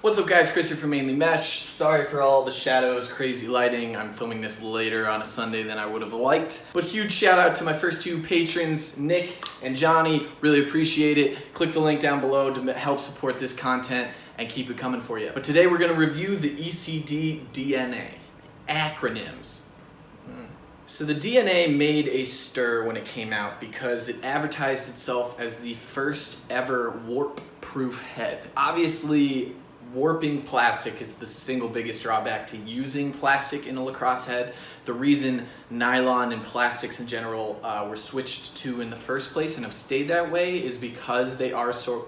What's up guys, Chris here from Mainely Mesh. Sorry for all the shadows, crazy lighting. I'm filming this later on a Sunday than I would have liked. But huge shout out to my first two patrons, Nick and Johnny. Really appreciate it. Click the link down below to help support this content and keep it coming for you. But today we're going to review the Ecd DNA. Acronyms. So the DNA made a stir when it came out because it advertised itself as the first ever warp-proof head. Obviously, warping plastic is the single biggest drawback to using plastic in a lacrosse head. The reason nylon and plastics in general were switched to in the first place and have stayed that way is because they are so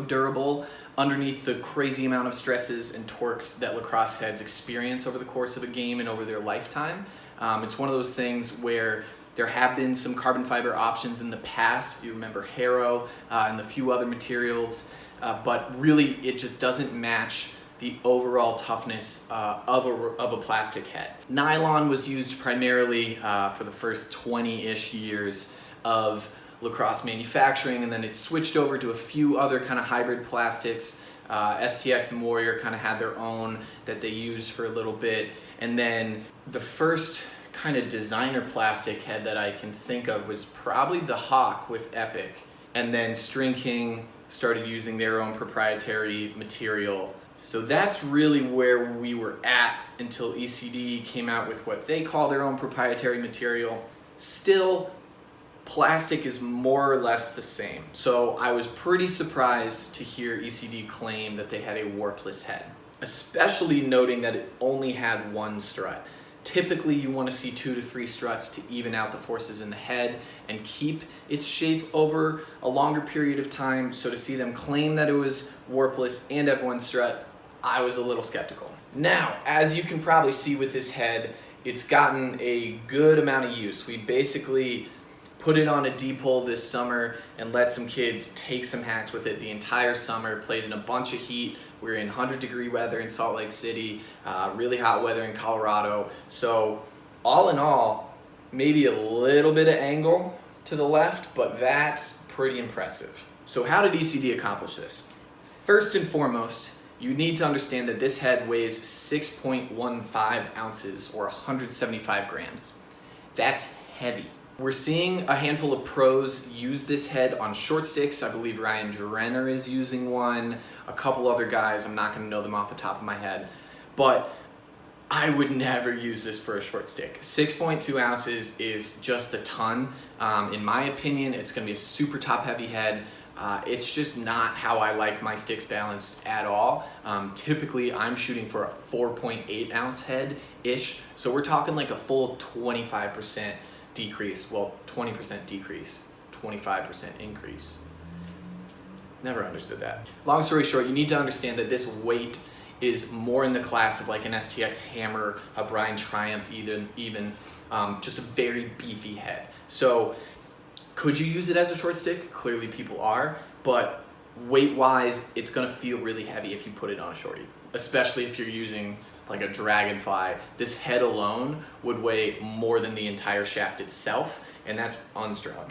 durable underneath the crazy amount of stresses and torques that lacrosse heads experience over the course of a game and over their lifetime. It's one of those things where there have been some carbon fiber options in the past, if you remember Harrow and a few other materials, but really it just doesn't match the overall toughness of a plastic head. Nylon was used primarily for the first 20-ish years of lacrosse manufacturing, and then it switched over to a few other kind of hybrid plastics. STX and Warrior kind of had their own that they used for a little bit, and then the first kind of designer plastic head that I can think of was probably the Hawk with Epic, and then String King started using their own proprietary material. So that's really where we were at until Ecd came out with what they call their own proprietary material. Still, plastic is more or less the same. So I was pretty surprised to hear Ecd claim that they had a warpless head, especially noting that it only had one strut. Typically you want to see 2 to 3 struts to even out the forces in the head and keep its shape over a longer period of time. So to see them claim that it was warpless and have one strut, I was a little skeptical. Now, as you can probably see with this head, it's gotten a good amount of use. We basically put it on a D-pole this summer and let some kids take some hacks with it the entire summer, played in a bunch of heat. We were in 100-degree weather in Salt Lake City, really hot weather in Colorado. So all in all, maybe a little bit of angle to the left, but that's pretty impressive. So how did Ecd accomplish this? First and foremost, you need to understand that this head weighs 6.15 ounces or 175 grams. That's heavy. We're seeing a handful of pros use this head on short sticks. I believe Ryan Drenner is using one, a couple other guys, I'm not gonna know them off the top of my head, but I would never use this for a short stick. 6.2 ounces is just a ton. In my opinion, it's gonna be a super top heavy head. It's just not how I like my sticks balanced at all. Typically, I'm shooting for a 4.8 ounce head-ish, so we're talking like a full 25% decrease, well, 20% decrease, 25% increase. Never understood that. Long story short, you need to understand that this weight is more in the class of like an STX Hammer, a Brian Triumph even just a very beefy head. So could you use it as a short stick? Clearly people are, but weight-wise, it's gonna feel really heavy if you put it on a shorty, especially if you're using like a Dragonfly. This head alone would weigh more than the entire shaft itself, and that's unstrung,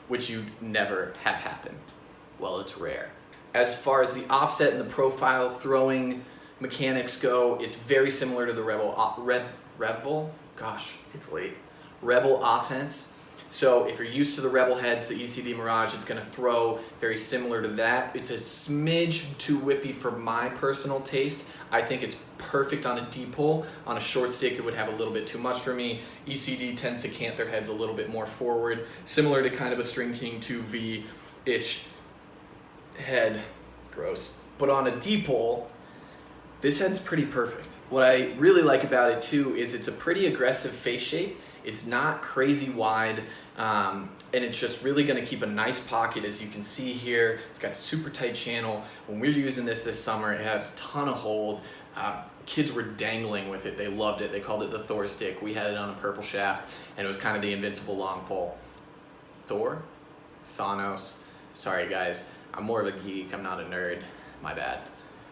which you never have happen. Well, it's rare. As far as the offset and the profile throwing mechanics go, it's very similar to the Rebel offense. So if you're used to the Rebel heads, the Ecd Mirage is gonna throw very similar to that. It's a smidge too whippy for my personal taste. I think it's perfect on a D-pole. On a short stick, it would have a little bit too much for me. Ecd tends to cant their heads a little bit more forward, similar to kind of a String King 2V-ish head. Gross. But on a D-pole, this head's pretty perfect. What I really like about it too is it's a pretty aggressive face shape. It's not crazy wide, and it's just really gonna keep a nice pocket, as you can see here. It's got a super tight channel. When we were using this summer, it had a ton of hold. Kids were dangling with it. They loved it. They called it the Thor stick. We had it on a purple shaft, and it was kind of the invincible long pole. Thor? Thanos? Sorry guys, I'm more of a geek, I'm not a nerd, my bad.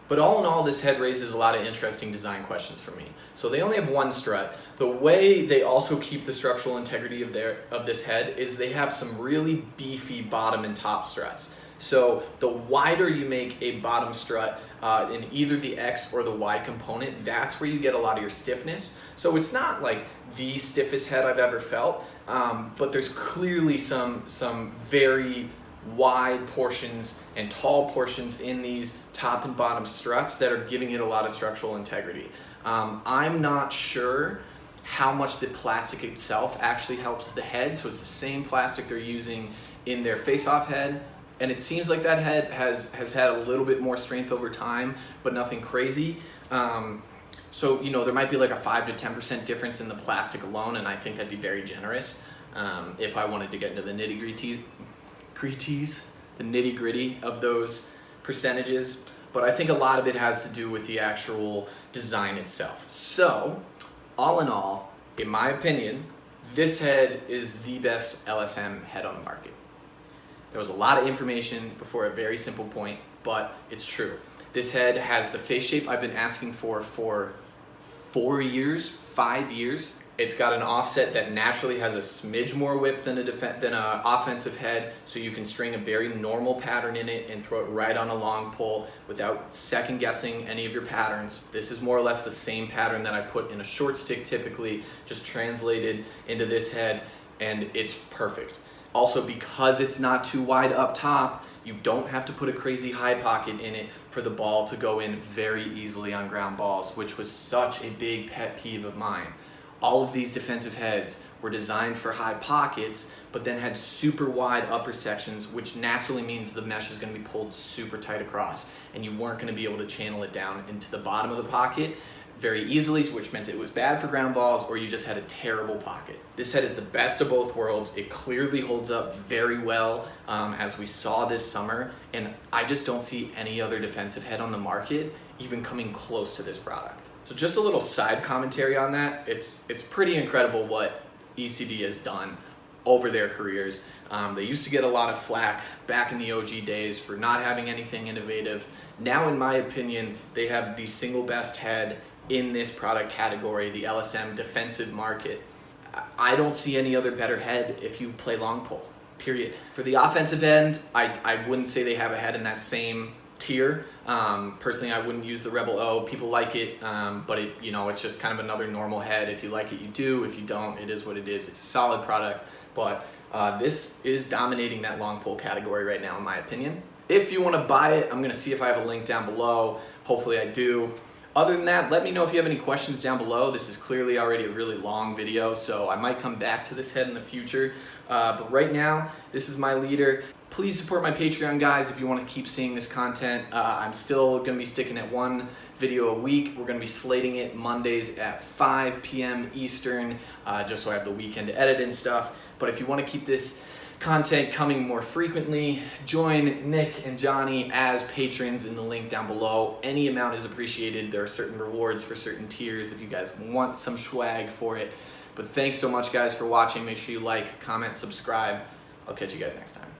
But all in all, this head raises a lot of interesting design questions for me. So they only have one strut. The way they also keep the structural integrity of this head is they have some really beefy bottom and top struts. So the wider you make a bottom strut in either the X or the Y component, that's where you get a lot of your stiffness. So it's not like the stiffest head I've ever felt, but there's clearly some very wide portions and tall portions in these top and bottom struts that are giving it a lot of structural integrity. I'm not sure how much the plastic itself actually helps the head. So it's the same plastic they're using in their face-off head. And it seems like that head has had a little bit more strength over time, but nothing crazy. So, you know, there might be like a 5 to 10% difference in the plastic alone, and I think that'd be very generous if I wanted to get into the nitty-gritty of those percentages. But I think a lot of it has to do with the actual design itself. So, all in all, in my opinion, this head is the best LSM head on the market. There was a lot of information before a very simple point, but it's true. This head has the face shape I've been asking for 5 years. It's got an offset that naturally has a smidge more whip than an offensive head, so you can string a very normal pattern in it and throw it right on a long pole without second guessing any of your patterns. This is more or less the same pattern that I put in a short stick typically, just translated into this head, and it's perfect. Also, because it's not too wide up top, you don't have to put a crazy high pocket in it for the ball to go in very easily on ground balls, which was such a big pet peeve of mine. All of these defensive heads were designed for high pockets, but then had super wide upper sections, which naturally means the mesh is going to be pulled super tight across, and you weren't going to be able to channel it down into the bottom of the pocket very easily, which meant it was bad for ground balls, or you just had a terrible pocket. This head is the best of both worlds. It clearly holds up very well, as we saw this summer, and I just don't see any other defensive head on the market even coming close to this product. So just a little side commentary on that. It's pretty incredible what Ecd has done over their careers. They used to get a lot of flack back in the OG days for not having anything innovative. Now, in my opinion, they have the single best head in this product category, the LSM defensive market. I don't see any other better head if you play long pole, period. For the offensive end, I wouldn't say they have a head in that same tier. Personally, I wouldn't use the Rebel O. People like it, but it's just kind of another normal head. If you like it, you do. If you don't, it is what it is. It's a solid product, but this is dominating that long pole category right now, in my opinion. If you want to buy it, I'm going to see if I have a link down below. Hopefully I do. Other than that, let me know if you have any questions down below. This is clearly already a really long video, so I might come back to this head in the future. But right now, this is my leader. Please support my Patreon, guys, if you want to keep seeing this content. I'm still going to be sticking at 1 video a week. We're going to be slating it Mondays at 5 p.m. Eastern, just so I have the weekend to edit and stuff. But if you want to keep this content coming more frequently, join Nick and Johnny as patrons in the link down below. Any amount is appreciated. There are certain rewards for certain tiers if you guys want some swag for it. But thanks so much, guys, for watching. Make sure you like, comment, subscribe. I'll catch you guys next time.